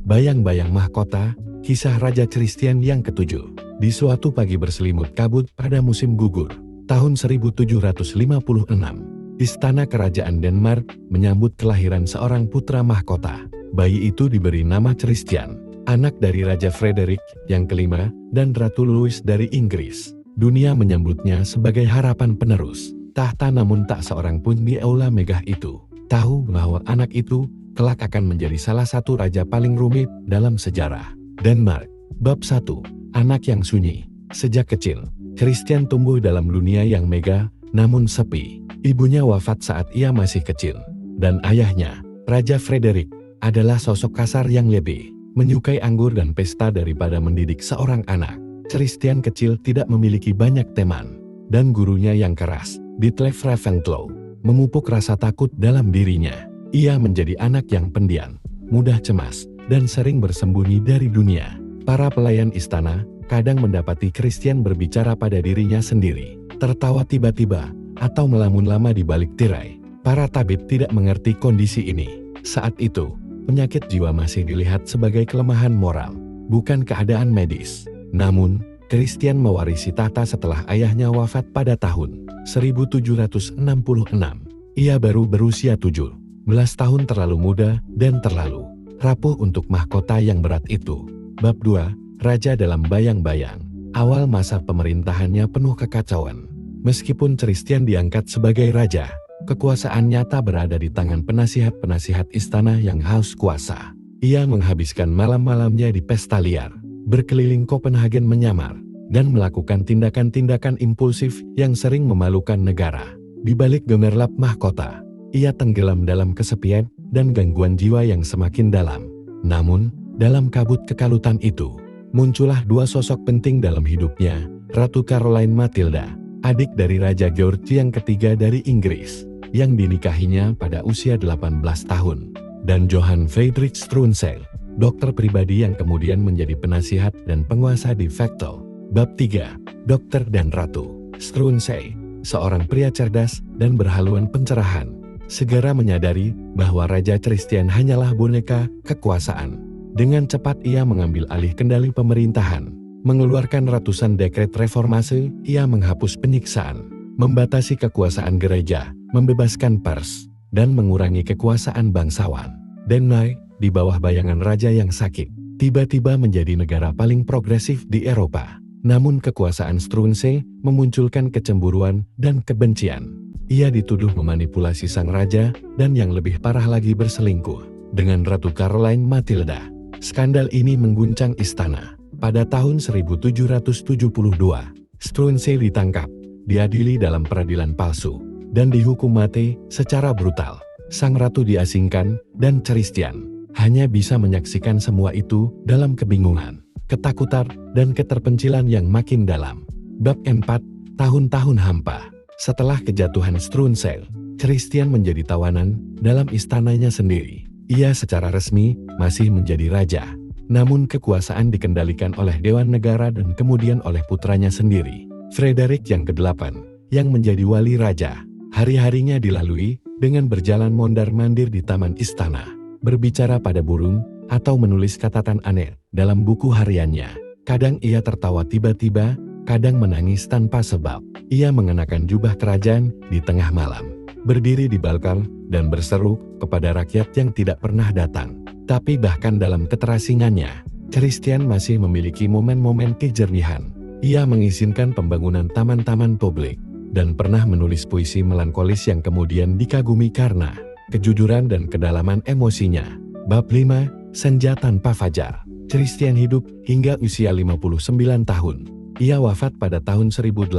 Bayang-bayang mahkota, kisah Raja Christian yang ketujuh. Di suatu pagi berselimut kabut pada musim gugur, tahun 1756, Istana Kerajaan Denmark menyambut kelahiran seorang putra mahkota. Bayi itu diberi nama Christian, anak dari Raja Frederick yang kelima dan Ratu Louis dari Inggris. Dunia menyambutnya sebagai harapan penerus tahta, namun tak seorang pun di aula megah itu tahu bahwa anak itu kelak akan menjadi salah satu raja paling rumit dalam sejarah Denmark. Bab 1. Anak yang sunyi. Sejak kecil, Christian tumbuh dalam dunia yang megah namun sepi. Ibunya wafat saat ia masih kecil, dan ayahnya, Raja Frederick, adalah sosok kasar yang lebih menyukai anggur dan pesta daripada mendidik seorang anak. Christian kecil tidak memiliki banyak teman, dan gurunya yang keras, Ditlev Ravenclaw, memupuk rasa takut dalam dirinya. Ia menjadi anak yang pendiam, mudah cemas, dan sering bersembunyi dari dunia. Para pelayan istana kadang mendapati Christian berbicara pada dirinya sendiri, tertawa tiba-tiba, atau melamun lama di balik tirai. Para tabib tidak mengerti kondisi ini. Saat itu, penyakit jiwa masih dilihat sebagai kelemahan moral, bukan keadaan medis. Namun, Christian mewarisi tahta setelah ayahnya wafat pada tahun 1766. Ia baru berusia 17 tahun, terlalu muda dan terlalu rapuh untuk mahkota yang berat itu. Bab 2. Raja dalam bayang-bayang. Awal masa pemerintahannya penuh kekacauan. Meskipun Christian diangkat sebagai raja, kekuasaan nyata berada di tangan penasihat-penasihat istana yang haus kuasa. Ia menghabiskan malam-malamnya di pesta liar, berkeliling Copenhagen menyamar, dan melakukan tindakan-tindakan impulsif yang sering memalukan negara. Di balik gemerlap mahkota, ia tenggelam dalam kesepian dan gangguan jiwa yang semakin dalam. Namun, dalam kabut kekalutan itu, muncullah dua sosok penting dalam hidupnya, Ratu Caroline Matilda, adik dari Raja George yang ketiga dari Inggris, yang dinikahinya pada usia 18 tahun, dan Johann Friedrich Struensee, dokter pribadi yang kemudian menjadi penasihat dan penguasa de facto. Bab 3. Dokter dan Ratu. Struensee, seorang pria cerdas dan berhaluan pencerahan, segera menyadari bahwa Raja Christian hanyalah boneka kekuasaan. Dengan cepat ia mengambil alih kendali pemerintahan, mengeluarkan ratusan dekret reformasi. Ia menghapus penyiksaan, membatasi kekuasaan gereja, membebaskan pers, dan mengurangi kekuasaan bangsawan. Denmark, di bawah bayangan raja yang sakit, tiba-tiba menjadi negara paling progresif di Eropa. Namun kekuasaan Struensee memunculkan kecemburuan dan kebencian. Ia dituduh memanipulasi sang raja dan yang lebih parah lagi berselingkuh dengan Ratu Caroline Matilda. Skandal ini mengguncang istana. Pada tahun 1772, Struensee ditangkap, diadili dalam peradilan palsu, dan dihukum mati secara brutal. Sang ratu diasingkan, dan Christian hanya bisa menyaksikan semua itu dalam kebingungan, ketakutan, dan keterpencilan yang makin dalam. Bab 4. Tahun-tahun hampa. Setelah kejatuhan Struensee, Christian menjadi tawanan dalam istananya sendiri. Ia secara resmi masih menjadi raja, namun kekuasaan dikendalikan oleh Dewan Negara dan kemudian oleh putranya sendiri, Frederick yang ke-8, yang menjadi wali raja. Hari-harinya dilalui dengan berjalan mondar-mandir di taman istana, berbicara pada burung, atau menulis catatan aneh dalam buku hariannya. Kadang ia tertawa tiba-tiba, kadang menangis tanpa sebab. Ia mengenakan jubah kerajaan di tengah malam, berdiri di balkon dan berseru kepada rakyat yang tidak pernah datang. Tapi bahkan dalam keterasingannya, Christian masih memiliki momen-momen kejernihan. Ia mengizinkan pembangunan taman-taman publik, dan pernah menulis puisi melankolis yang kemudian dikagumi karena kejujuran dan kedalaman emosinya. Bab 5. Senja tanpa fajar. Christian hidup hingga usia 59 tahun. Ia wafat pada tahun 1808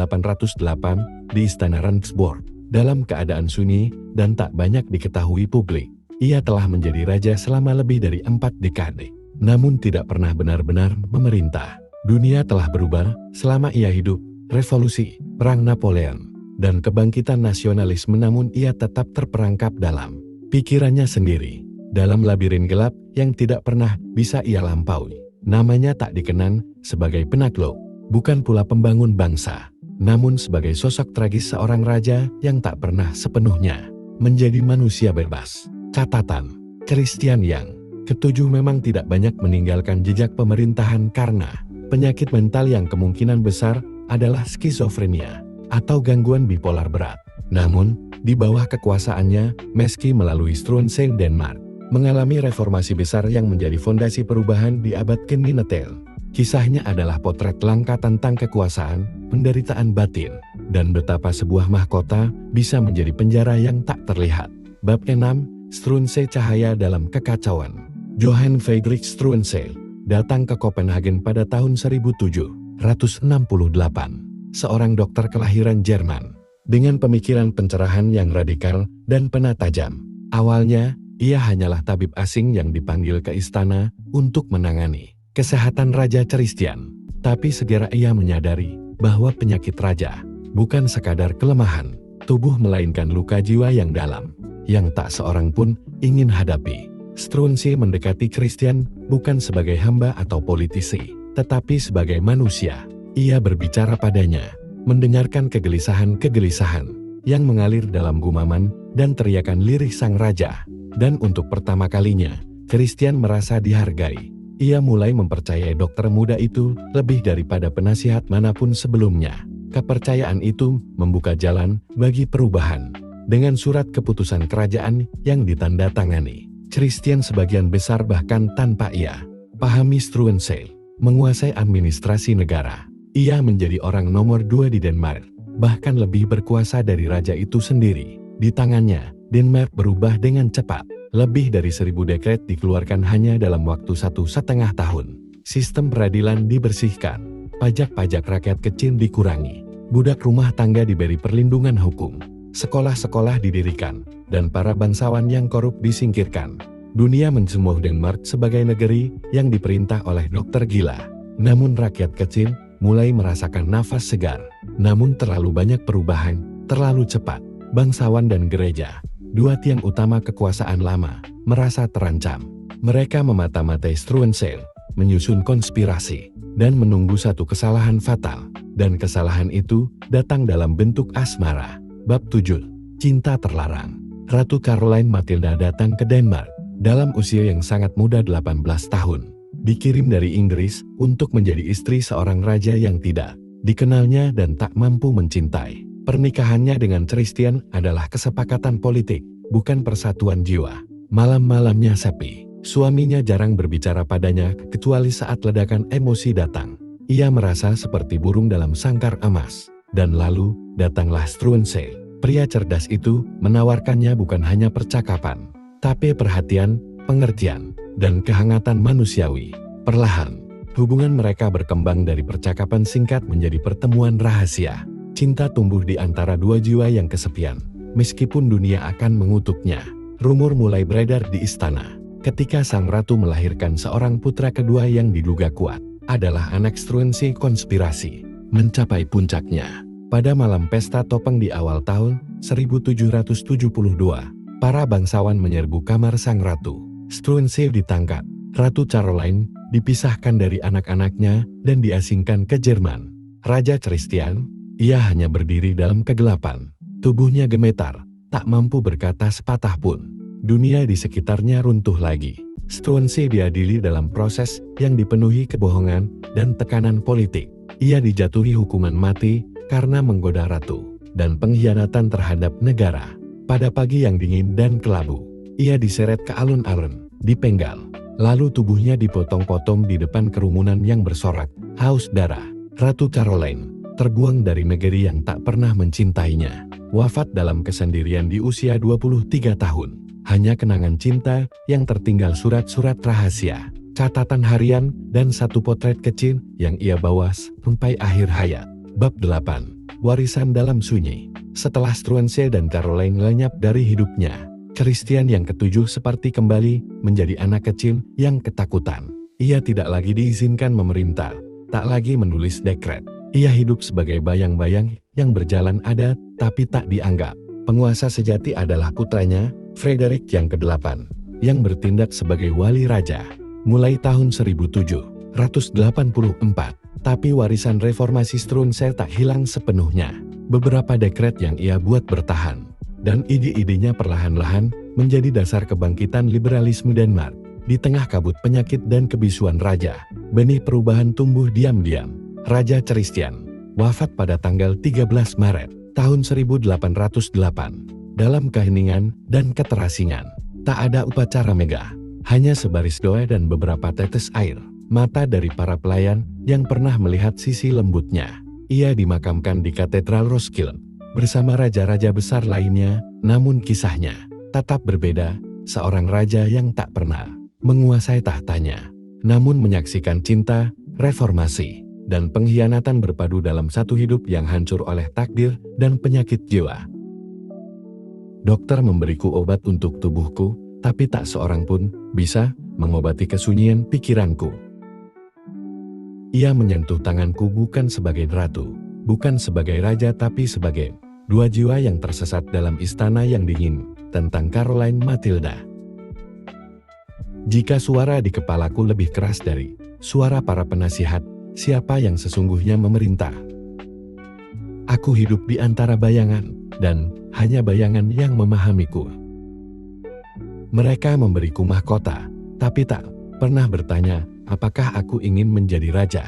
di Istana Rendsburg, dalam keadaan sunyi dan tak banyak diketahui publik. Ia telah menjadi raja selama lebih dari 4 dekade, namun tidak pernah benar-benar memerintah. Dunia telah berubah selama ia hidup, revolusi, perang Napoleon, dan kebangkitan nasionalisme, namun ia tetap terperangkap dalam pikirannya sendiri, dalam labirin gelap yang tidak pernah bisa ia lampaui. Namanya tak dikenang sebagai penakluk, bukan pula pembangun bangsa, namun sebagai sosok tragis seorang raja yang tak pernah sepenuhnya menjadi manusia bebas. Catatan: Christian yang Ketujuh memang tidak banyak meninggalkan jejak pemerintahan karena penyakit mental yang kemungkinan besar adalah skizofrenia atau gangguan bipolar berat. Namun, di bawah kekuasaannya, meski melalui Struensee Denmark mengalami reformasi besar yang menjadi fondasi perubahan di abad ke-19. Kisahnya adalah potret langka tentang kekuasaan, penderitaan batin, dan betapa sebuah mahkota bisa menjadi penjara yang tak terlihat. Bab 6, Struensee Cahaya dalam Kekacauan. Johan Friedrich Struensee datang ke Copenhagen pada tahun 1768. Seorang dokter kelahiran Jerman, dengan pemikiran pencerahan yang radikal dan pena tajam. Awalnya, ia hanyalah tabib asing yang dipanggil ke istana untuk menangani kesehatan Raja Christian. Tapi segera ia menyadari bahwa penyakit raja bukan sekadar kelemahan tubuh melainkan luka jiwa yang dalam, yang tak seorang pun ingin hadapi. Struensee mendekati Christian bukan sebagai hamba atau politisi, tetapi sebagai manusia. Ia berbicara padanya, mendengarkan kegelisahan-kegelisahan yang mengalir dalam gumaman dan teriakan lirih sang raja. Dan untuk pertama kalinya, Christian merasa dihargai. Ia mulai mempercayai dokter muda itu lebih daripada penasihat manapun sebelumnya. Kepercayaan itu membuka jalan bagi perubahan. Dengan surat keputusan kerajaan yang ditandatangani, Christian sebagian besar bahkan tanpa ia pahami Struensee menguasai administrasi negara. Ia menjadi orang nomor 2 di Denmark, bahkan lebih berkuasa dari raja itu sendiri. Di tangannya, Denmark berubah dengan cepat. Lebih dari 1000 dekret dikeluarkan hanya dalam waktu 1,5 tahun. Sistem peradilan dibersihkan, pajak-pajak rakyat kecil dikurangi, budak rumah tangga diberi perlindungan hukum, sekolah-sekolah didirikan, dan para bangsawan yang korup disingkirkan. Dunia mencemooh Denmark sebagai negeri yang diperintah oleh dokter gila. Namun rakyat kecil mulai merasakan nafas segar. Namun terlalu banyak perubahan, terlalu cepat. Bangsawan dan gereja, dua tiang utama kekuasaan lama, merasa terancam. Mereka memata-matai Struensee, menyusun konspirasi, dan menunggu satu kesalahan fatal. Dan kesalahan itu datang dalam bentuk asmara. Bab 7. Cinta Terlarang. Ratu Caroline Matilda datang ke Denmark dalam usia yang sangat muda 18 tahun. Dikirim dari Inggris untuk menjadi istri seorang raja yang tidak dikenalnya dan tak mampu mencintai. Pernikahannya dengan Christian adalah kesepakatan politik, bukan persatuan jiwa. Malam-malamnya sepi. Suaminya jarang berbicara padanya kecuali saat ledakan emosi datang. Ia merasa seperti burung dalam sangkar emas. Dan lalu, datanglah Struensee. Pria cerdas itu menawarkannya bukan hanya percakapan, tapi perhatian, pengertian, dan kehangatan manusiawi. Perlahan, hubungan mereka berkembang dari percakapan singkat menjadi pertemuan rahasia. Cinta tumbuh di antara dua jiwa yang kesepian. Meskipun dunia akan mengutuknya, rumor mulai beredar di istana. Ketika sang ratu melahirkan seorang putra kedua yang diduga kuat adalah anak Struensee, konspirasi mencapai puncaknya. Pada malam pesta topeng di awal tahun 1772, para bangsawan menyerbu kamar sang ratu. Struensee ditangkap. Ratu Caroline dipisahkan dari anak-anaknya dan diasingkan ke Jerman. Raja Christian, ia hanya berdiri dalam kegelapan. Tubuhnya gemetar, tak mampu berkata sepatah pun. Dunia di sekitarnya runtuh lagi. Struensee diadili dalam proses yang dipenuhi kebohongan dan tekanan politik. Ia dijatuhi hukuman mati karena menggoda ratu dan pengkhianatan terhadap negara. Pada pagi yang dingin dan kelabu, ia diseret ke alun-alun, dipenggal. Lalu tubuhnya dipotong-potong di depan kerumunan yang bersorak, haus darah. Ratu Caroline terbuang dari negeri yang tak pernah mencintainya. Wafat dalam kesendirian di usia 23 tahun. Hanya kenangan cinta yang tertinggal surat-surat rahasia, catatan harian, dan satu potret kecil yang ia bawa sampai akhir hayat. Bab 8. Warisan dalam sunyi. Setelah Struensee dan Caroline lenyap dari hidupnya, Christian yang ketujuh seperti kembali menjadi anak kecil yang ketakutan. Ia tidak lagi diizinkan memerintah, tak lagi menulis dekret. Ia hidup sebagai bayang-bayang yang berjalan ada tapi tak dianggap. Penguasa sejati adalah putranya, Frederick yang ke-8, yang bertindak sebagai wali raja. Mulai tahun 1784, tapi warisan reformasi Struensee tak hilang sepenuhnya. Beberapa dekret yang ia buat bertahan, dan ide-idenya perlahan-lahan menjadi dasar kebangkitan liberalisme Denmark. Di tengah kabut penyakit dan kebisuan raja, benih perubahan tumbuh diam-diam. Raja Christian wafat pada tanggal 13 Maret tahun 1808 dalam keheningan dan keterasingan. Tak ada upacara megah, hanya sebaris doa dan beberapa tetes air mata dari para pelayan yang pernah melihat sisi lembutnya. Ia dimakamkan di Katedral Roskilde bersama raja-raja besar lainnya, namun kisahnya tetap berbeda. Seorang raja yang tak pernah menguasai tahtanya, namun menyaksikan cinta, reformasi, dan pengkhianatan berpadu dalam satu hidup yang hancur oleh takdir dan penyakit jiwa. Dokter memberiku obat untuk tubuhku, tapi tak seorang pun bisa mengobati kesunyian pikiranku. Ia menyentuh tanganku bukan sebagai ratu, bukan sebagai raja, tapi sebagai dua jiwa yang tersesat dalam istana yang dingin, tentang Caroline Matilda. Jika suara di kepalaku lebih keras dari suara para penasihat, siapa yang sesungguhnya memerintah? Aku hidup di antara bayangan, dan hanya bayangan yang memahamiku. Mereka memberiku mahkota, tapi tak pernah bertanya apakah aku ingin menjadi raja.